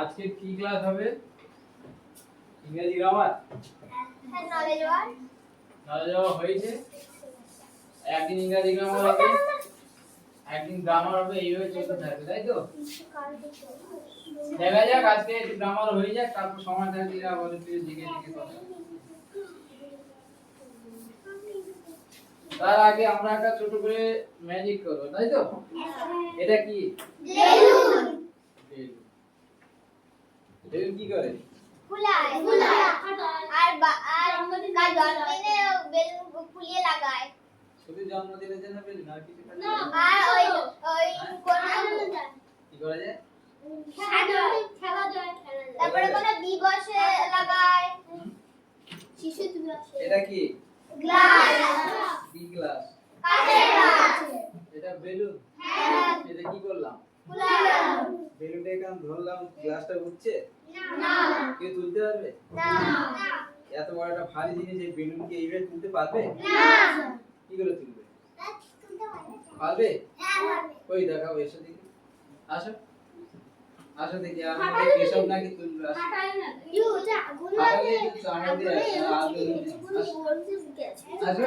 আজকে কি ক্লাস হবে? ইংরেজি গ্রামার। হ্যাঁ, নলেজ ওয়ার্ড। নলেজ ওয়ার্ড হয়েছে। একদিন ইংরেজি গ্রামার হবে, একদিন গ্রামার হবে, এইভাবে চলতে থাকবে, তাই তো? দেখা যাক আজকে একটু গ্রামার হয়ে যাক, তারপর সময় থাকলে আবার একটু জিকে জিকে কথা। তার আগে আমরা একটা ছোট করে ম্যাজিক করব, তাই তো? এটা কি? বেলুন। বেলুন কি করে? ফুলায়। আর কার জন্মদিনে বেলুন ফুলিয়ে লাগায়। শুধু জন্মদিনের জন্য বেলুন, আর কিছু করে না, আর ওই কোন কি করা যায়? খেলা যায়। তারপরে কোন দিবসে লাগায়। শিশু দিবসে। এটা কি? গ্লাস। কি গ্লাস? কাঁচের গ্লাস। এটা বেলুন। হ্যাঁ। এটা কি করলাম? ফুলালাম। বেলুনটা এখানে ধরলাম, গ্লাসটা উঠছে? না। কেউ তুলতে পারবে? না। এত বড় একটা ভারী জিনিস, এই বেলুনকে এইভাবে তুলতে পারবে? না। কি করে তুলবে? পারবে? হ্যাঁ। কই দেখাও, এসো দেখি। আসো, আসো দেখি। আমাকে কেশব নাকি তুলবে? আসো। ফাটালে তো চামড়া দিয়ে আগুন। আসো।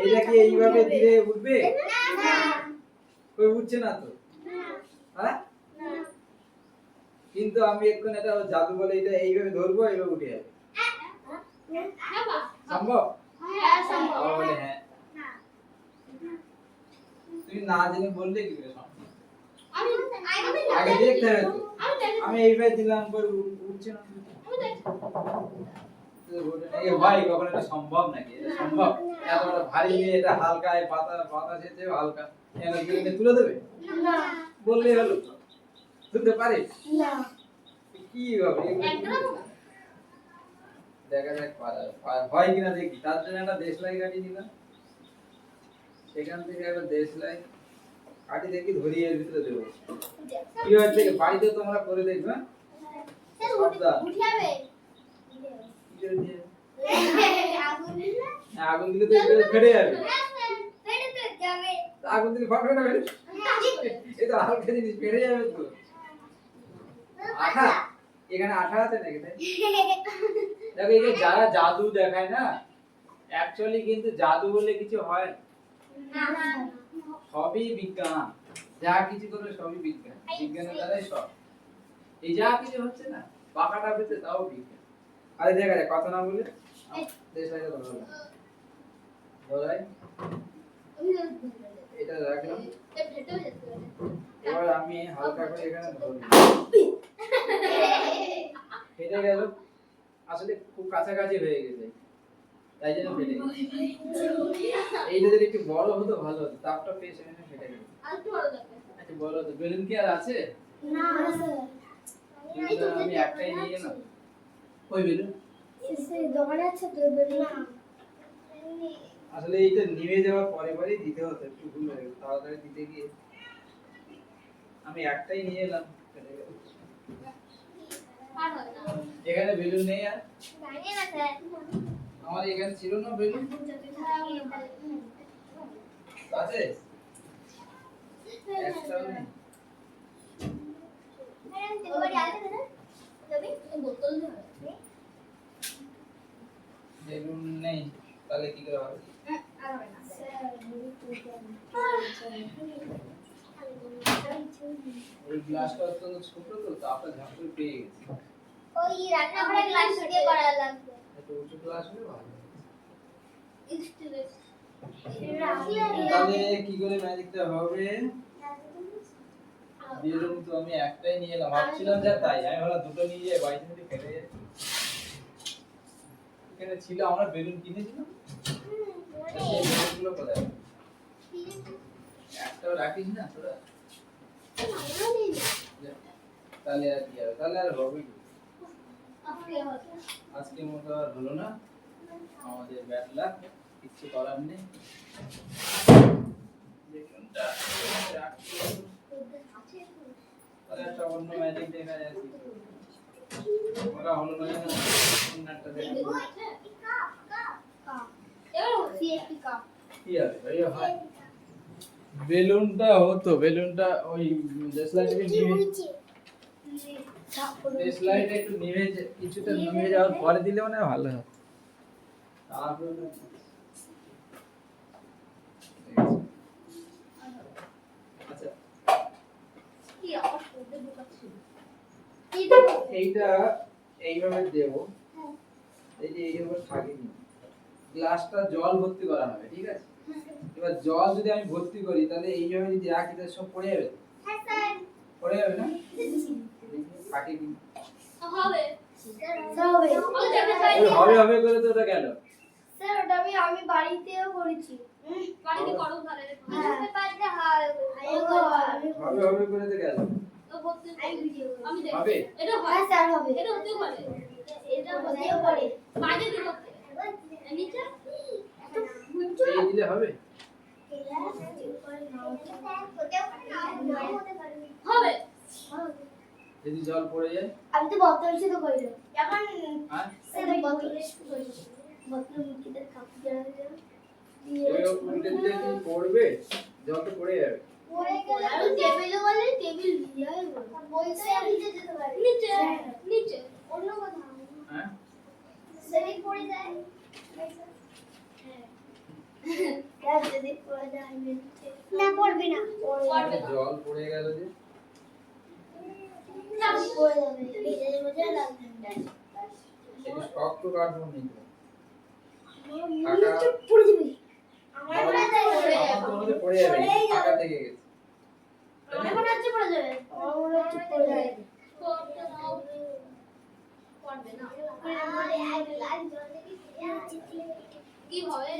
এটা কি এইভাবে দিলে উঠবে? না। কই উঠছে না তো। হ্যাঁ? কিন্তু আমি এখন এটা জাদু বলে এটা এইভাবে ধরবো, এইভাবে উঠে যাবে। সম্ভব? আবার বলে হ্যাঁ। তুমি না জেনে বললে কি করে সম্ভব? আগে দেখতে হবে তো। আমি এইভাবে দিলাম, পরে উঠছে না। এই ভাই কখনো এটা সম্ভব নাকি? এটা সম্ভব? এত বড় ভারী নিয়ে এটা হালকা, পাতা পাতা যেতে হালকা এনে দিলে তুলে দেবে? বললেই হলো। তুলতে পারে? কি হবে? দেখা যাক হয় কিনা দেখি। তার জন্য একটা দেশলাই কাটি নিলাম, সেখান থেকে একটা দেশলাই কাটি দেখি, ধরিয়ে এর ভিতরে দেবো। কি হচ্ছে? বাড়িতে তোমরা করে দেখবে। আগুন দিলে তো এটা ফেটে যাবে। আগুন দিলে ফাটবে না? এটা হালকা জিনিস, ফেটে যাবে তো। আঠা, এখানে আঠা আছে নাকি? দেখো, এই যে যারা জাদু দেখায় না, অ্যাকচুয়ালি কিন্তু জাদু বলে কিছু হয় না। সবই বিজ্ঞান। যা কিছু করে সবই বিজ্ঞান। বিজ্ঞানের দ্বারাই সব। এই যা কিছু হচ্ছে না, পাকাটা পেতে তাও বিজ্ঞান। আরে দেখা যায় কথা না বলে দেশলাই ধরলাম, ধরাই এটা রাখলাম। এবার আমি হালকা করে এখানে ধরলাম, ফেটে গেল। আসলে খুব কাছাকাছি হয়ে গেছে, তাই জন্য ফেটে গেছে। এইটা যদি একটু বড় হতো ভালো হতো, তাপটা পেয়ে সেখানে ফেটে গেল। আচ্ছা বড় হতো। বেলুন কি আর আছে? না স্যার, আমি একটাই নিয়ে এলাম। ওই বেলুন দোকানে আছে তো বেলুন। আসলে এইটা নিভে যাওয়ার পরে পরেই দিতে হতো, একটু ভুল হয়ে গেল। তাড়াতাড়ি দিতে গিয়ে আমি একটাই নিয়ে এলাম, ফেটে গেল। এখানে বেলুন নেই আর? জানি না স্যার, আমার এখানে ছিল না বেলুন। আছে? একটাও নেই। বেলুন নেই, তাহলে কি করে হবে? ওই গ্লাসটা অত্যন্ত ছোট তো, তাপটা ঝাঁপ করে পেয়ে গেছে। ওই রান্নাঘরে গ্লাস দিয়ে করা লাগবে। একটু উঁচু গ্লাস হলে ভালো। রাখি তাহলে কি করে ম্যাজিকটা হবে? বেলুন তো আমি একটাই নিয়ে এলাম, ভাবছিলাম যে তাই আমি ভাবলাম দুটো নিয়ে যাই, বাইরে থেকে ফেলে যায়। এখানে ছিল, আমরা বেলুন কিনেছিলাম। সেই বেলুনগুলো কোথায়? একটাও রাখিস না তোরা? তাহলে আর কি হবে? তাহলে আর হবে কি? আজকের মতো আর হলো না, আমাদের ব্যাড লাক, কিছু করার নেই। বেলুনটা রাখছি, তাহলে একটা অন্য ম্যাজিক দেখা যাচ্ছে। ওটা হলো না, একটা দেখা কি হবে? ভাই হয় বেলুনটা হতো, বেলুনটা ওই দেশলাইটাকে নিয়ে স্লাইড একটু নিভে কিছুটা নিভে যাওয়ার পরে দিলে মানে ভালো হয়। তারপরে আচ্ছা এইটা এইভাবে দেব, এই যে এইভাবে থাকেনি গ্লাসটা জল ভর্তি করা হবে, ঠিক আছে? এবার জল যদি আমি ভর্তি করি তাহলে এইভাবে যদি রাখি তাহলে সব পড়ে যাবে, পড়ে যাবে না? থাকে কি হবে হবে হবে করে তো ওটা গেল। স্যার ওটা আমি বাড়িতেও করেছি। বাড়িতে করো তাহলে পেপারটা হয় হবে হবে করে তো গেল। তো বলতে আমি ভিডিও আমি দেখি হবে এটা হয় স্যার হবে এটা হতেও পারে এটা হতেও পারে বাইরে দিতে করতে নিচে এই দিলে হবে। হবে যদি জল পড়ে যায় আমি তো বোতল ছিল কইলো এখন হ্যাঁ স্যার বোতল বোতল মুখিতে কাপ দেওয়া ওই উল্টে দিলে কি পড়বে? জল তো পড়ে যাবে। পড়ে গেলে আর টেবিলে বলে টেবিল ভিজাই বলছে ভিজে যেতে পারে নিচে নিচে অন্য কথা হ্যাঁ যদি পড়ে যায় হ্যাঁ যদি পড়ে যায় না পড়বে না পড়বে জল পড়ে গেল যে না পড়ে যাবে ভিজে মজা লাগবে এটা শক্ত কাটবো নি তো নিচে পড়ে যাবে আমার মনে হয় আমার তো মনে হচ্ছে পড়ে যাবে, ফাঁকা থেকে গেছে। আমার মনে হচ্ছে পড়ে যাবে আমার মনে হচ্ছে পড়ে যাবে পড়বে না আমারে আই লাইক জলে কি হবে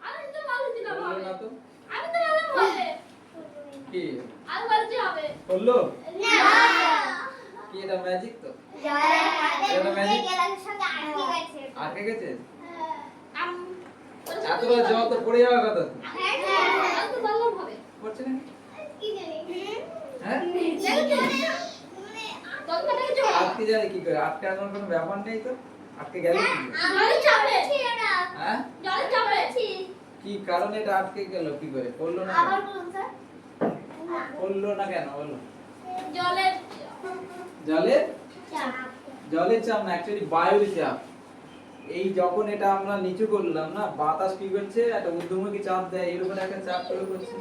আমি তো ভালো ছিলাম পড়লো না তো আমি তো ভালো হবে কি আর বলতে হবে পড়লো না কি? এটা ম্যাজিক তো এটা ম্যাজিক গেলার সঙ্গে আটকে গেছে আটকে গেছে। আম এতটা জল তো পড়ে যাওয়ার কথা তো। হ্যাঁ আমি তো ভালো হবে পড়ছে না কি জানি হ্যাঁ আটকে যায় কি করে? আটকানোর কোনো ব্যাপার নেই তো, আটকে গেল কি করে? আমি চাপে হ্যাঁ জল চাপে কি কারণে এটা আটকে গেল কি করে? পড়লো না আবার কেন? বলুন স্যার পড়লো না কেন বলো? জলের জলের চাপ জলের চাপ না, অ্যাকচুয়ালি বায়ুর চাপ। এই যখন এটা আমরা নিচু করলাম না, বাতাস কি করছে? একটা ঊর্ধ্বমুখী চাপ দেয়, এর উপরে একটা চাপ প্রয়োগ করছে,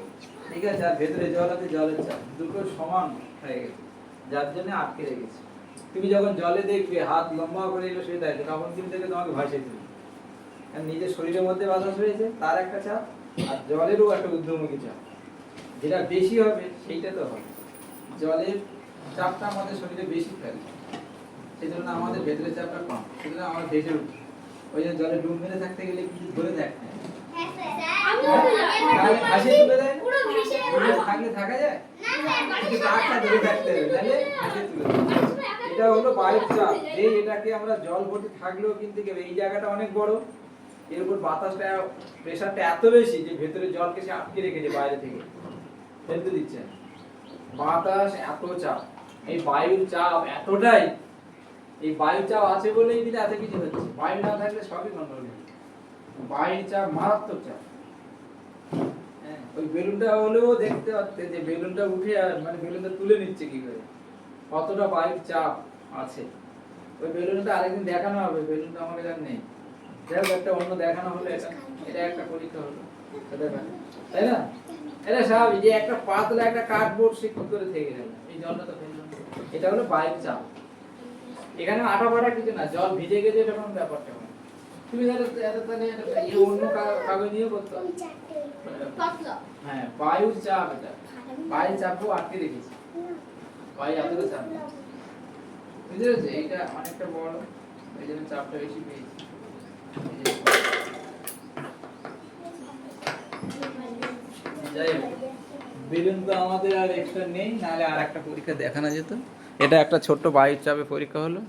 ঠিক আছে? আর ভেতরে জল আছে, জলের চাপ দুটো সমান হয়ে গেছে, যার জন্য আটকে রেখেছে। তুমি যখন জলে দেখবে হাত লম্বা করে এলো শুয়ে থাকবে, তখন কিন্তু দেখবে তোমাকে ভাসিয়ে দিবে। কারণ নিজের শরীরের মধ্যে বাতাস রয়েছে, তার একটা চাপ, আর জলেরও একটা ঊর্ধ্বমুখী চাপ। যেটা বেশি হবে সেইটা তো হবে। জলের চাপটা আমাদের শরীরে বেশি থাকে, সেই জন্য আমাদের ভেতরের চাপটা কম, সেই জন্য আমরা ভেসে উঠি। ওই জন্য জলে ডুব মেরে থাকতে গেলে কিছু ধরে দেখতে হয়। হ্যাঁ স্যার আমি তাহলে ভাসিয়ে তুলে দেয় না? পুরো ভেসে ডুবে থাকলে থাকা যায়? না কিন্তু কাঠটা ধরে থাকতে হবে, তাহলে ভাসিয়ে তুলে দেয়। এটা হলো বায়ুর চাপ। এই এটাকে আমরা জল ভর্তি থাকলেও কিন্তু কি হবে, এই জায়গাটা অনেক বড়, এর উপর বাতাসটা প্রেসারটা এত বেশি যে ভেতরে জলকে সে আটকে রেখেছে, বাইরে থেকে ফেলতে দিচ্ছে না। বাতাস এত চাপ, এই বায়ুর চাপ এতটাই, এই বায়ুর চাপ আছে বলেই কিন্তু এত কিছু হচ্ছে। বায়ু না থাকলে সবই গন্ডগোল হবে। বায়ুর চাপ মারাত্মক চাপ। হ্যাঁ, ওই বেলুনটা হলেও দেখতে পাচ্ছে যে বেলুনটা উঠে আর মানে বেলুনটা তুলে নিচ্ছে কি করে, কতটা বায়ুর চাপ আছে। ওই বেলুনটা আরেকদিন দেখানো হবে, বেলুনটা আমার কাছে নেই। যাই হোক, একটা অন্য দেখানো হলো, এটা একটা পরীক্ষা হলো, তাই না? এটা স্বাভাবিক যে একটা পাতলা একটা কার্ডবোর্ড সে কি করে থেকে গেল, এই জলটা তো ফেললাম। এটা হলো বায়ুর চাপ। এখানে আটা ফাটা কিছু না, জল ভিজে গেছে এরকম ব্যাপারটা হয়। তুমি তাহলে অন্য কাগজ নিয়েও করতে হবে। হ্যাঁ, বায়ুর চাপ এটা, বায়ুর চাপও আটকে রেখেছে, বায়ু এতটা চাপ নেই। বুঝতে পেরেছো? এইটা অনেকটা বড়, এই জন্য চাপটা বেশি পেয়েছে। যাই হোক, বেলুন তো আমাদের আর এক্সট্রা নেই, নাহলে আর একটা পরীক্ষা দেখানো যেত। এটা একটা ছোট্ট বায়ুর চাপে পরীক্ষা হলো।